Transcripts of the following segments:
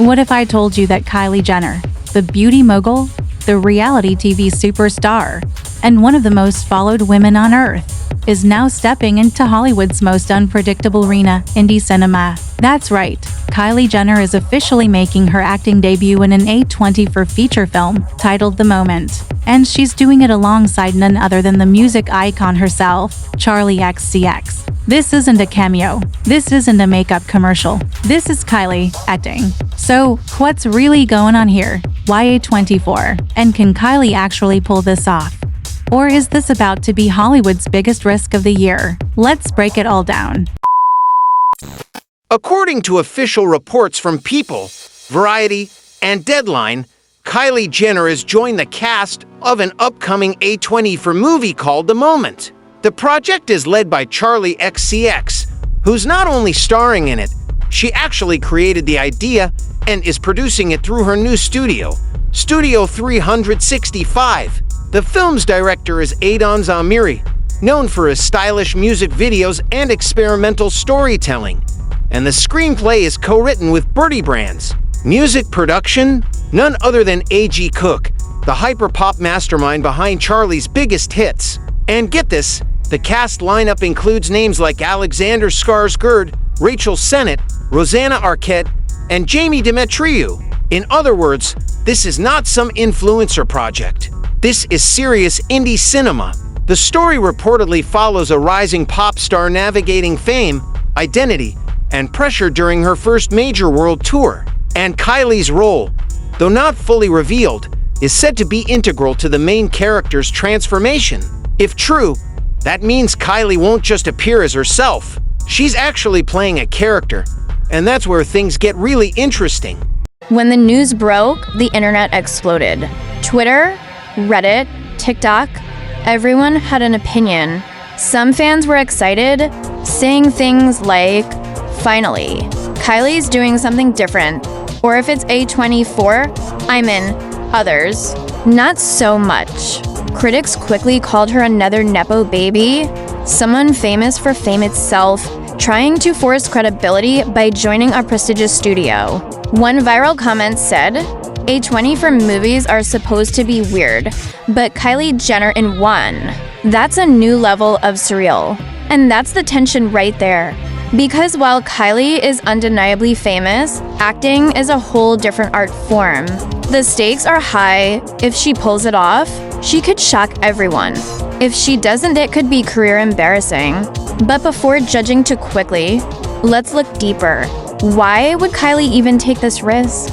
What if I told you that Kylie Jenner, the beauty mogul, the reality TV superstar, and one of the most followed women on Earth, is now stepping into Hollywood's most unpredictable arena, indie cinema? That's right, Kylie Jenner is officially making her acting debut in an A24 feature film titled The Moment. And she's doing it alongside none other than the music icon herself, Charli XCX. This isn't a cameo. This isn't a makeup commercial. This is Kylie acting. So, what's really going on here? Why A24? And can Kylie actually pull this off? Or is this about to be Hollywood's biggest risk of the year? Let's break it all down. According to official reports from People, Variety, and Deadline, Kylie Jenner has joined the cast of an upcoming A24 movie called The Moment. The project is led by Charli XCX, who's not only starring in it, she actually created the idea and is producing it through her new studio, Studio 365. The film's director is Adnan Zamiri, known for his stylish music videos and experimental storytelling. And the screenplay is co-written with Birdie Brands. Music production? None other than A.G. Cook, the hyperpop mastermind behind Charli's biggest hits. And get this, the cast lineup includes names like Alexander Skarsgård, Rachel Sennett, Rosanna Arquette, and Jamie Demetriou. In other words, this is not some influencer project. This is serious indie cinema. The story reportedly follows a rising pop star navigating fame, identity, and pressure during her first major world tour. And Kylie's role, though not fully revealed, is said to be integral to the main character's transformation. If true, that means Kylie won't just appear as herself. She's actually playing a character, and that's where things get really interesting. When the news broke, the internet exploded. Twitter, Reddit, TikTok, everyone had an opinion. Some fans were excited, saying things like, "Finally, Kylie's doing something different." Or if it's A24, I'm in. Others, not so much. Critics quickly called her another Nepo baby, someone famous for fame itself, trying to force credibility by joining a prestigious studio. One viral comment said, A24 movies are supposed to be weird, but Kylie Jenner in one. That's a new level of surreal. And that's the tension right there. Because while Kylie is undeniably famous, acting is a whole different art form. The stakes are high. If she pulls it off, she could shock everyone. If she doesn't, it could be career embarrassing. But before judging too quickly, let's look deeper. Why would Kylie even take this risk?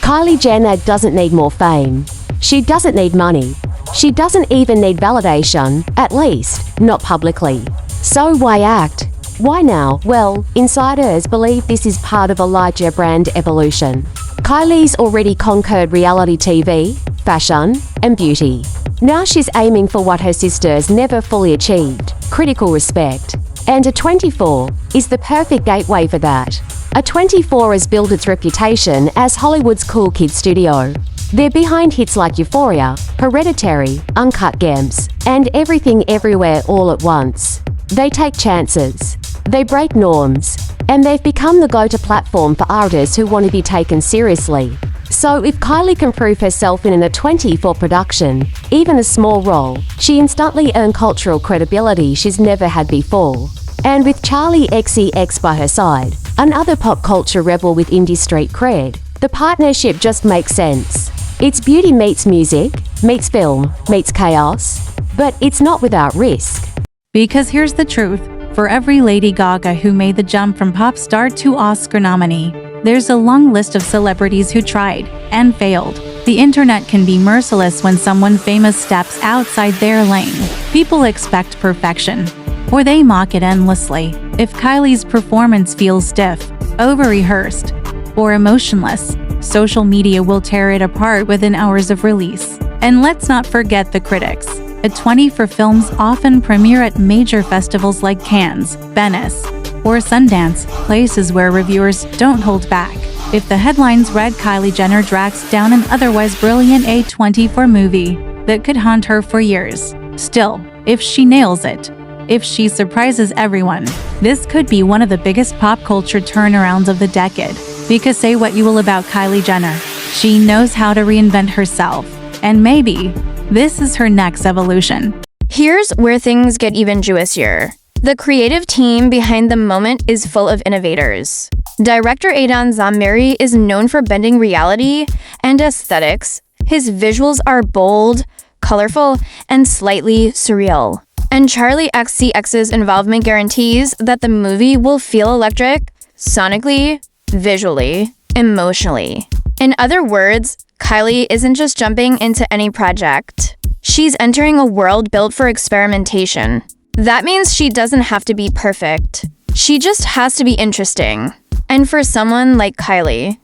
Kylie Jenner doesn't need more fame. She doesn't need money. She doesn't even need validation, at least, not publicly. So why act? Why now? Well, insiders believe this is part of a larger brand evolution. Kylie's already conquered reality TV, fashion, and beauty. Now she's aiming for what her sisters never fully achieved, critical respect. And A24 is the perfect gateway for that. A24 has built its reputation as Hollywood's cool kid studio. They're behind hits like Euphoria, Hereditary, Uncut Gems, and Everything Everywhere All at Once. They take chances. They break norms. And they've become the go-to platform for artists who want to be taken seriously. So if Kylie can prove herself in an A24 production, even a small role, she instantly earned cultural credibility she's never had before. And with Charli XCX by her side, another pop culture rebel with indie street cred, the partnership just makes sense. It's beauty meets music, meets film, meets chaos, but it's not without risk. Because here's the truth, for every Lady Gaga who made the jump from pop star to Oscar nominee, there's a long list of celebrities who tried and failed. The internet can be merciless when someone famous steps outside their lane. People expect perfection, or they mock it endlessly. If Kylie's performance feels stiff, over-rehearsed, or emotionless, social media will tear it apart within hours of release. And let's not forget the critics. A24 films often premiere at major festivals like Cannes, Venice, or Sundance, places where reviewers don't hold back. If the headlines read Kylie Jenner tracks down an otherwise brilliant A24 movie that could haunt her for years. Still, if she nails it, if she surprises everyone, this could be one of the biggest pop culture turnarounds of the decade. Because say what you will about Kylie Jenner, she knows how to reinvent herself. And maybe this is her next evolution. Here's where things get even juicier. The creative team behind the moment is full of innovators. Director Adnan Zamiri is known for bending reality and aesthetics. His visuals are bold, colorful, and slightly surreal. And Charli XCX's involvement guarantees that the movie will feel electric, sonically, visually, emotionally. In other words, Kylie isn't just jumping into any project. She's entering a world built for experimentation. That means she doesn't have to be perfect. She just has to be interesting. And for someone like Kylie,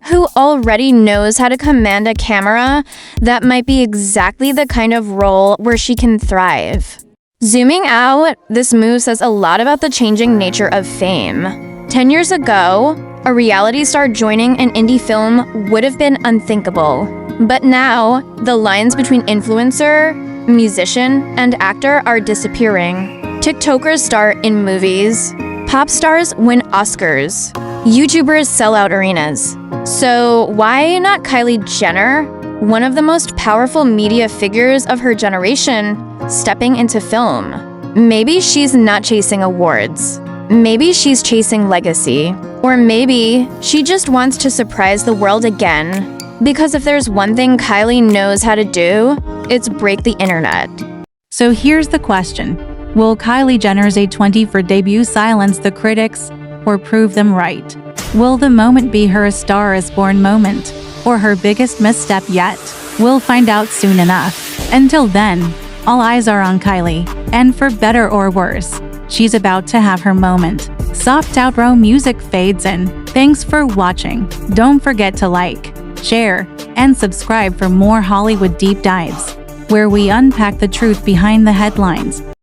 who already knows how to command a camera, that might be exactly the kind of role where she can thrive. Zooming out, this move says a lot about the changing nature of fame. 10 years ago, a reality star joining an indie film would have been unthinkable. But now, the lines between influencer, musician, and actor are disappearing. TikTokers star in movies. Pop stars win Oscars. YouTubers sell out arenas. So why not Kylie Jenner, one of the most powerful media figures of her generation, stepping into film? Maybe she's not chasing awards. Maybe she's chasing legacy. Or maybe she just wants to surprise the world again. Because if there's one thing Kylie knows how to do, it's break the internet. So here's the question. Will Kylie Jenner's A24 debut silence the critics or prove them right? Will the moment be her A Star Is Born moment or her biggest misstep yet? We'll find out soon enough. Until then, all eyes are on Kylie, and for better or worse, she's about to have her moment. Soft outro music fades in. Thanks for watching. Don't forget to like, share, and subscribe for more Hollywood deep dives, where we unpack the truth behind the headlines.